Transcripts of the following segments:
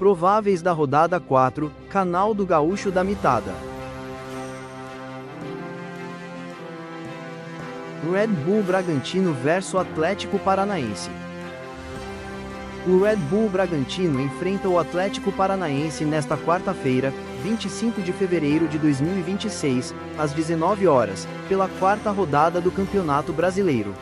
Prováveis da rodada 4, Canal do Gaúcho da Mitada. Red Bull Bragantino vs Atlético Paranaense. O Red Bull Bragantino enfrenta o Atlético Paranaense nesta quarta-feira, 25 de fevereiro de 2026, às 19 horas, pela quarta rodada do Campeonato Brasileiro.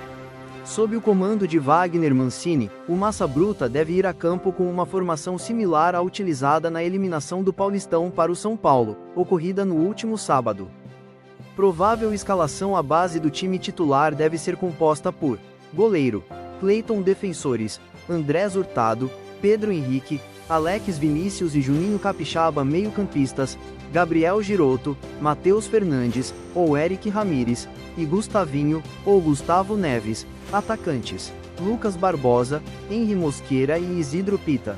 Sob o comando de Wagner Mancini, o Massa Bruta deve ir a campo com uma formação similar à utilizada na eliminação do Paulistão para o São Paulo, ocorrida no último sábado. Provável escalação: à base do time titular deve ser composta por goleiro, Cleiton; defensores, Andrés Hurtado, Pedro Henrique, Alex Vinícius e Juninho Capixaba; meio-campistas, Gabriel Giroto, Matheus Fernandes, ou Eric Ramírez, e Gustavinho, ou Gustavo Neves; atacantes, Lucas Barbosa, Henry Mosqueira e Isidro Pita.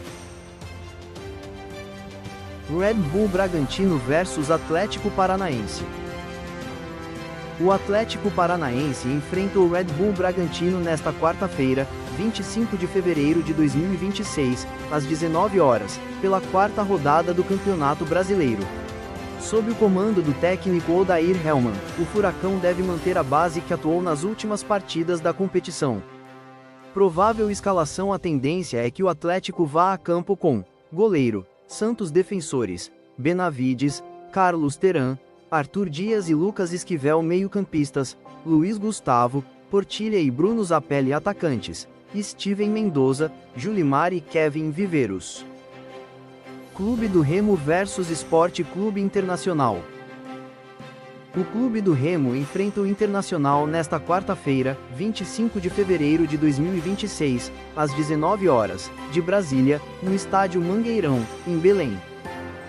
Red Bull Bragantino vs Atlético Paranaense. O Atlético Paranaense enfrenta o Red Bull Bragantino nesta quarta-feira, 25 de fevereiro de 2026, às 19 horas, pela quarta rodada do Campeonato Brasileiro. Sob o comando do técnico Odair Hellmann, o Furacão deve manter a base que atuou nas últimas partidas da competição. Provável escalação: a tendência é que o Atlético vá a campo com goleiro, Santos; defensores, Benavides, Carlos Teran, Arthur Dias e Lucas Esquivel; meio-campistas, Luiz Gustavo, Portilha e Bruno Zapelli; atacantes, Steven Mendoza, Julimar e Kevin Viveiros. Clube do Remo vs Sport Clube Internacional. O Clube do Remo enfrenta o Internacional nesta quarta-feira, 25 de fevereiro de 2026, às 19 horas, de Brasília, no estádio Mangueirão, em Belém.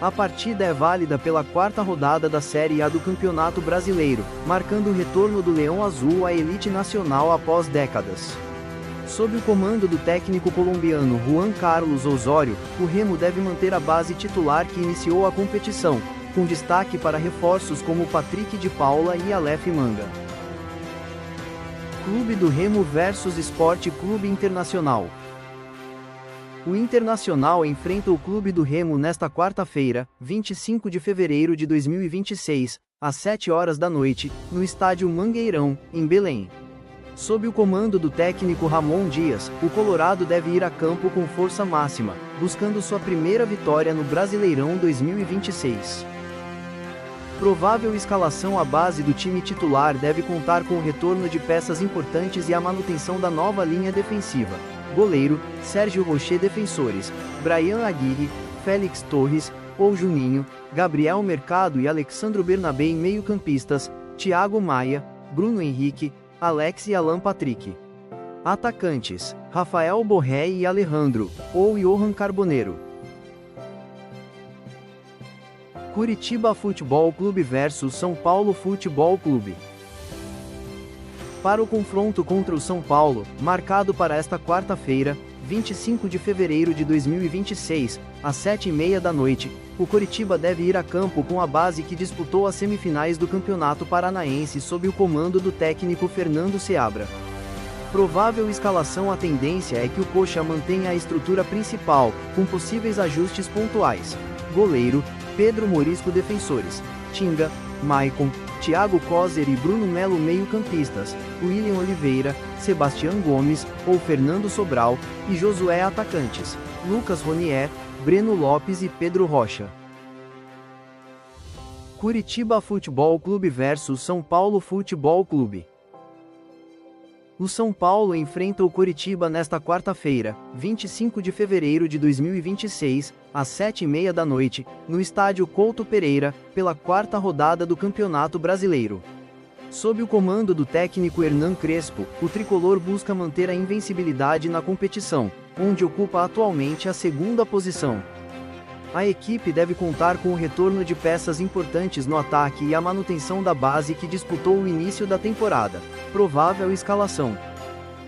A partida é válida pela quarta rodada da Série A do Campeonato Brasileiro, marcando o retorno do Leão Azul à elite nacional após décadas. Sob o comando do técnico colombiano Juan Carlos Osório, o Remo deve manter a base titular que iniciou a competição, com destaque para reforços como Patrick de Paula e Aleph Manga. Clube do Remo vs Sport Clube Internacional. O Internacional enfrenta o Clube do Remo nesta quarta-feira, 25 de fevereiro de 2026, às 7 horas da noite, no estádio Mangueirão, em Belém. Sob o comando do técnico Ramon Dias, o Colorado deve ir a campo com força máxima, buscando sua primeira vitória no Brasileirão 2026. Provável escalação: a base do time titular deve contar com o retorno de peças importantes e a manutenção da nova linha defensiva. Goleiro, Sérgio Rocher; defensores, Brian Aguirre, Félix Torres, ou Juninho, Gabriel Mercado e Alexandro Bernabé; meio-campistas, Thiago Maia, Bruno Henrique, Alex e Alan Patrick. Atacantes, Rafael Borré e Alejandro, ou Johan Carboneiro. Curitiba Futebol Clube vs São Paulo Futebol Clube. Para o confronto contra o São Paulo, marcado para esta quarta-feira, 25 de fevereiro de 2026, às 7h30 da noite, o Coritiba deve ir a campo com a base que disputou as semifinais do Campeonato Paranaense sob o comando do técnico Fernando Seabra. Provável escalação: a tendência é que o Coxa mantenha a estrutura principal, com possíveis ajustes pontuais. Goleiro, Pedro Morisco; defensores, Tinga, Maicon, Thiago Coser e Bruno Melo; meio-campistas, William Oliveira, Sebastião Gomes, ou Fernando Sobral, e Josué; atacantes, Lucas Ronier, Breno Lopes e Pedro Rocha. Curitiba Futebol Clube vs São Paulo Futebol Clube. O São Paulo enfrenta o Coritiba nesta quarta-feira, 25 de fevereiro de 2026, às 7h30 da noite, no estádio Couto Pereira, pela quarta rodada do Campeonato Brasileiro. Sob o comando do técnico Hernan Crespo, o tricolor busca manter a invencibilidade na competição, onde ocupa atualmente a segunda posição. A equipe deve contar com o retorno de peças importantes no ataque e a manutenção da base que disputou o início da temporada. Provável escalação: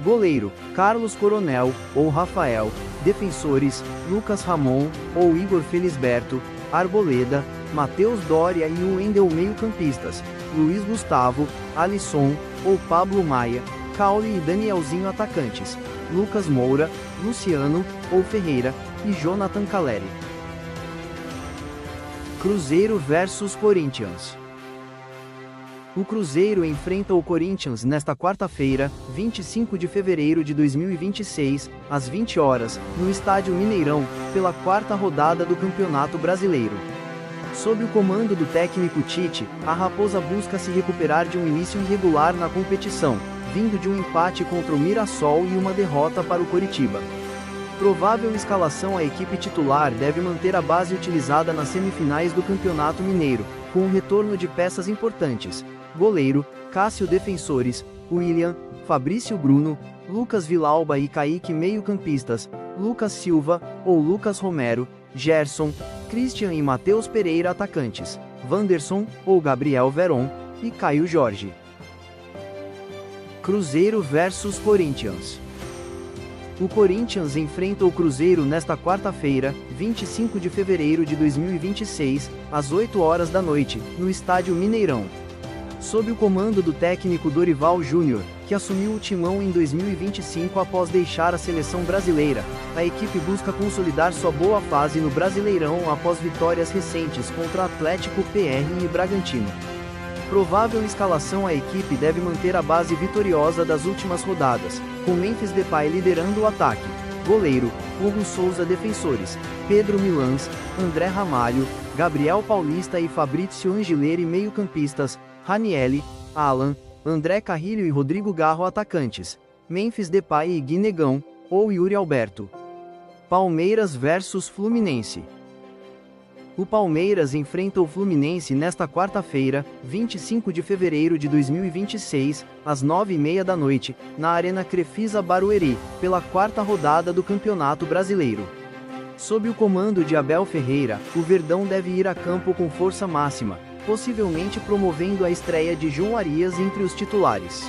goleiro, Carlos Coronel, ou Rafael; defensores, Lucas Ramon, ou Igor Felisberto, Arboleda, Matheus Doria e Wendel; meio-campistas, Luiz Gustavo, Alisson, ou Pablo Maia, Caule e Danielzinho; atacantes, Lucas Moura, Luciano, ou Ferreira, e Jonathan Caleri. Cruzeiro versus Corinthians. O Cruzeiro enfrenta o Corinthians nesta quarta-feira, 25 de fevereiro de 2026, às 20 horas, no Estádio Mineirão, pela quarta rodada do Campeonato Brasileiro. Sob o comando do técnico Tite, a Raposa busca se recuperar de um início irregular na competição, vindo de um empate contra o Mirassol e uma derrota para o Coritiba. Provável escalação: a equipe titular deve manter a base utilizada nas semifinais do Campeonato Mineiro, com o retorno de peças importantes: goleiro, Cássio. Defensores: William, Fabrício Bruno, Lucas Villalba e Kaique. Meio-campistas: Lucas Silva ou Lucas Romero, Gerson, Christian e Matheus Pereira. Atacantes: Wanderson ou Gabriel Veron e Caio Jorge. Cruzeiro versus Corinthians. O Corinthians enfrenta o Cruzeiro nesta quarta-feira, 25 de fevereiro de 2026, às 8 horas da noite, no Estádio Mineirão. Sob o comando do técnico Dorival Júnior, que assumiu o timão em 2025 após deixar a seleção brasileira, a equipe busca consolidar sua boa fase no Brasileirão após vitórias recentes contra Atlético, PR e Bragantino. Provável escalação: a equipe deve manter a base vitoriosa das últimas rodadas, com Memphis Depay liderando o ataque, goleiro, Hugo Souza. Defensores: Pedro Milans, André Ramalho, Gabriel Paulista e Fabrício Angileri. Meio-campistas: Ranieri, Alan, André Carrilho e Rodrigo Garro. Atacantes: Memphis Depay e Gui Negão, ou Yuri Alberto. Palmeiras versus Fluminense. O Palmeiras enfrenta o Fluminense nesta quarta-feira, 25 de fevereiro de 2026, às 9h30 da noite, na Arena Crefisa Barueri, pela quarta rodada do Campeonato Brasileiro. Sob o comando de Abel Ferreira, o Verdão deve ir a campo com força máxima, possivelmente promovendo a estreia de João Arias entre os titulares.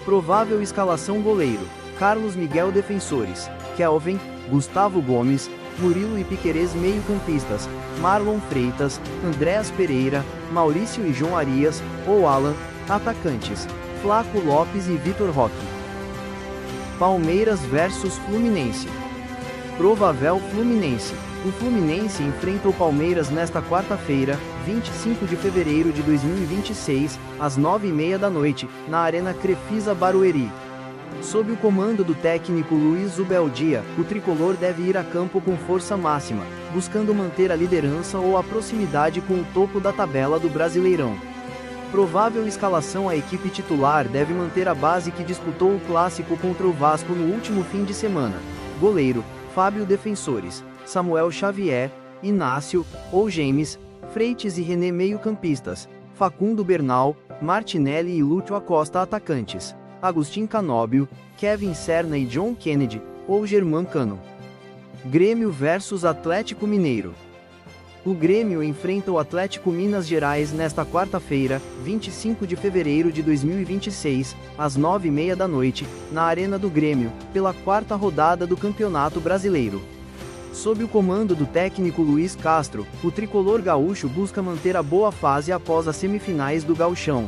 Provável escalação: goleiro, Carlos Miguel. Defensores: Kelvin, Gustavo Gomes, Murilo e Piquerez. Meio-campistas: Marlon Freitas, Andréas Pereira, Maurício e João Arias, ou Alan. Atacantes: Flaco Lopes e Vitor Roque. Palmeiras versus Fluminense. Provável: Fluminense. O Fluminense enfrenta o Palmeiras nesta quarta-feira, 25 de fevereiro de 2026, às 9h30 da noite, na Arena Crefisa Barueri. Sob o comando do técnico Luiz Zubeldia, o tricolor deve ir a campo com força máxima, buscando manter a liderança ou a proximidade com o topo da tabela do Brasileirão. Provável escalação: a equipe titular deve manter a base que disputou o clássico contra o Vasco no último fim de semana. Goleiro: Fábio. Defensores: Samuel Xavier, Inácio, ou James, Freites e René. Meio-campistas: Facundo Bernal, Martinelli e Lúcio Acosta. Atacantes: Agustin Canóbio, Kevin Serna e John Kennedy, ou Germán Cano. Grêmio versus Atlético Mineiro. O Grêmio enfrenta o Atlético Minas Gerais nesta quarta-feira, 25 de fevereiro de 2026, às 9h30 da noite, na Arena do Grêmio, pela quarta rodada do Campeonato Brasileiro. Sob o comando do técnico Luiz Castro, o tricolor gaúcho busca manter a boa fase após as semifinais do Gauchão.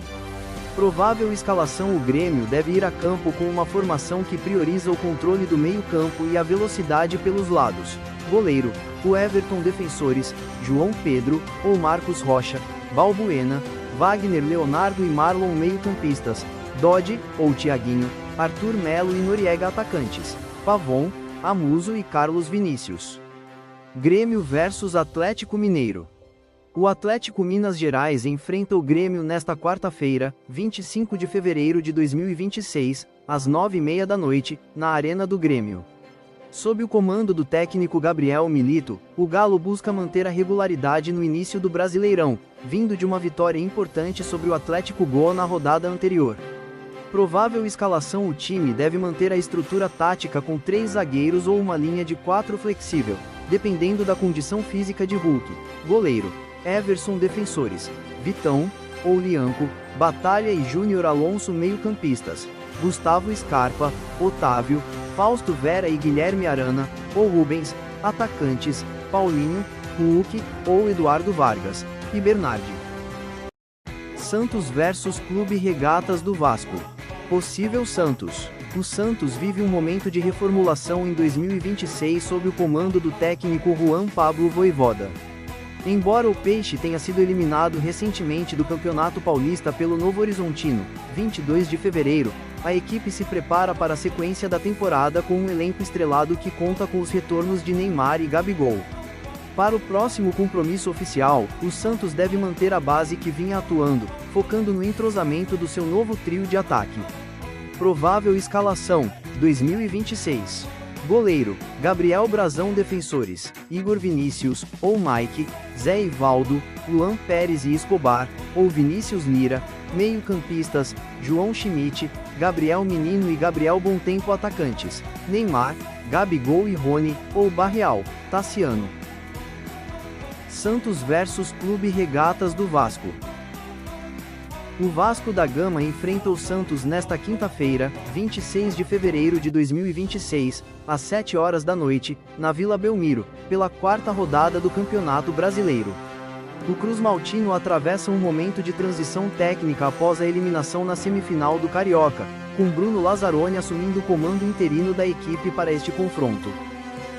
Provável escalação: o Grêmio deve ir a campo com uma formação que prioriza o controle do meio-campo e a velocidade pelos lados. Goleiro: o Everton. Defensores: João Pedro, ou Marcos Rocha, Balbuena, Wagner Leonardo e Marlon. Meio-campistas: Dodge, ou Thiaguinho, Arthur Melo e Noriega. Atacantes: Pavon, Amuso e Carlos Vinícius. Grêmio versus Atlético Mineiro. O Atlético Minas Gerais enfrenta o Grêmio nesta quarta-feira, 25 de fevereiro de 2026, às 9h30 da noite, na Arena do Grêmio. Sob o comando do técnico Gabriel Milito, o Galo busca manter a regularidade no início do Brasileirão, vindo de uma vitória importante sobre o Atlético Goianiense na rodada anterior. Provável escalação: o time deve manter a estrutura tática com 3 zagueiros ou uma linha de 4 flexível, dependendo da condição física de Hulk. Goleiro: Everson. Defensores: Vitão, ou Lianco, Batalha e Júnior Alonso. Meio-campistas: Gustavo Scarpa, Otávio, Fausto Vera e Guilherme Arana, ou Rubens. Atacantes: Paulinho, Hulk, ou Eduardo Vargas, e Bernardi. Santos versus Clube Regatas do Vasco. Possível Santos. O Santos vive um momento de reformulação em 2026 sob o comando do técnico Juan Pablo Vojvoda. Embora o Peixe tenha sido eliminado recentemente do Campeonato Paulista pelo Novo Horizontino, 22 de fevereiro, a equipe se prepara para a sequência da temporada com um elenco estrelado que conta com os retornos de Neymar e Gabigol. Para o próximo compromisso oficial, o Santos deve manter a base que vinha atuando, focando no entrosamento do seu novo trio de ataque. Provável escalação: 2026. Goleiro: Gabriel Brazão. Defensores: Igor Vinícius, ou Mike, Zé Ivaldo, Luan Pérez e Escobar, ou Vinícius Lira. Meio-campistas: João Schmidt, Gabriel Menino e Gabriel Bontempo. Atacantes: Neymar, Gabigol e Rony, ou Barreal, Tassiano. Santos vs Clube Regatas do Vasco. O Vasco da Gama enfrenta o Santos nesta quinta-feira, 26 de fevereiro de 2026, às 7 horas da noite, na Vila Belmiro, pela quarta rodada do Campeonato Brasileiro. O Cruz-Maltino atravessa um momento de transição técnica após a eliminação na semifinal do Carioca, com Bruno Lazzaroni assumindo o comando interino da equipe para este confronto.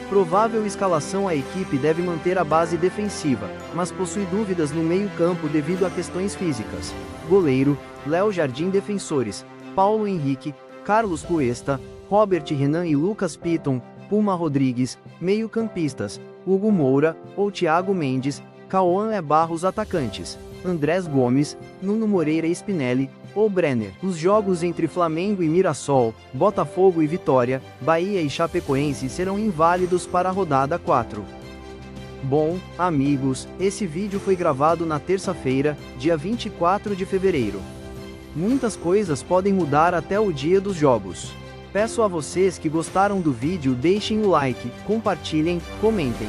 Provável escalação: a equipe deve manter a base defensiva, mas possui dúvidas no meio-campo devido a questões físicas. Goleiro: Léo Jardim. Defensores: Paulo Henrique, Carlos Cuesta, Robert Renan e Lucas Piton. Puma Rodrigues. Meio-campistas: Hugo Moura, ou Thiago Mendes, Cauã Barros. Atacantes: Andrés Gomes, Nuno Moreira e Spinelli, ou Brenner. Os jogos entre Flamengo e Mirassol, Botafogo e Vitória, Bahia e Chapecoense serão inválidos para a rodada 4. Bom, amigos, esse vídeo foi gravado na terça-feira, dia 24 de fevereiro. Muitas coisas podem mudar até o dia dos jogos. Peço a vocês que gostaram do vídeo deixem o like, compartilhem, comentem.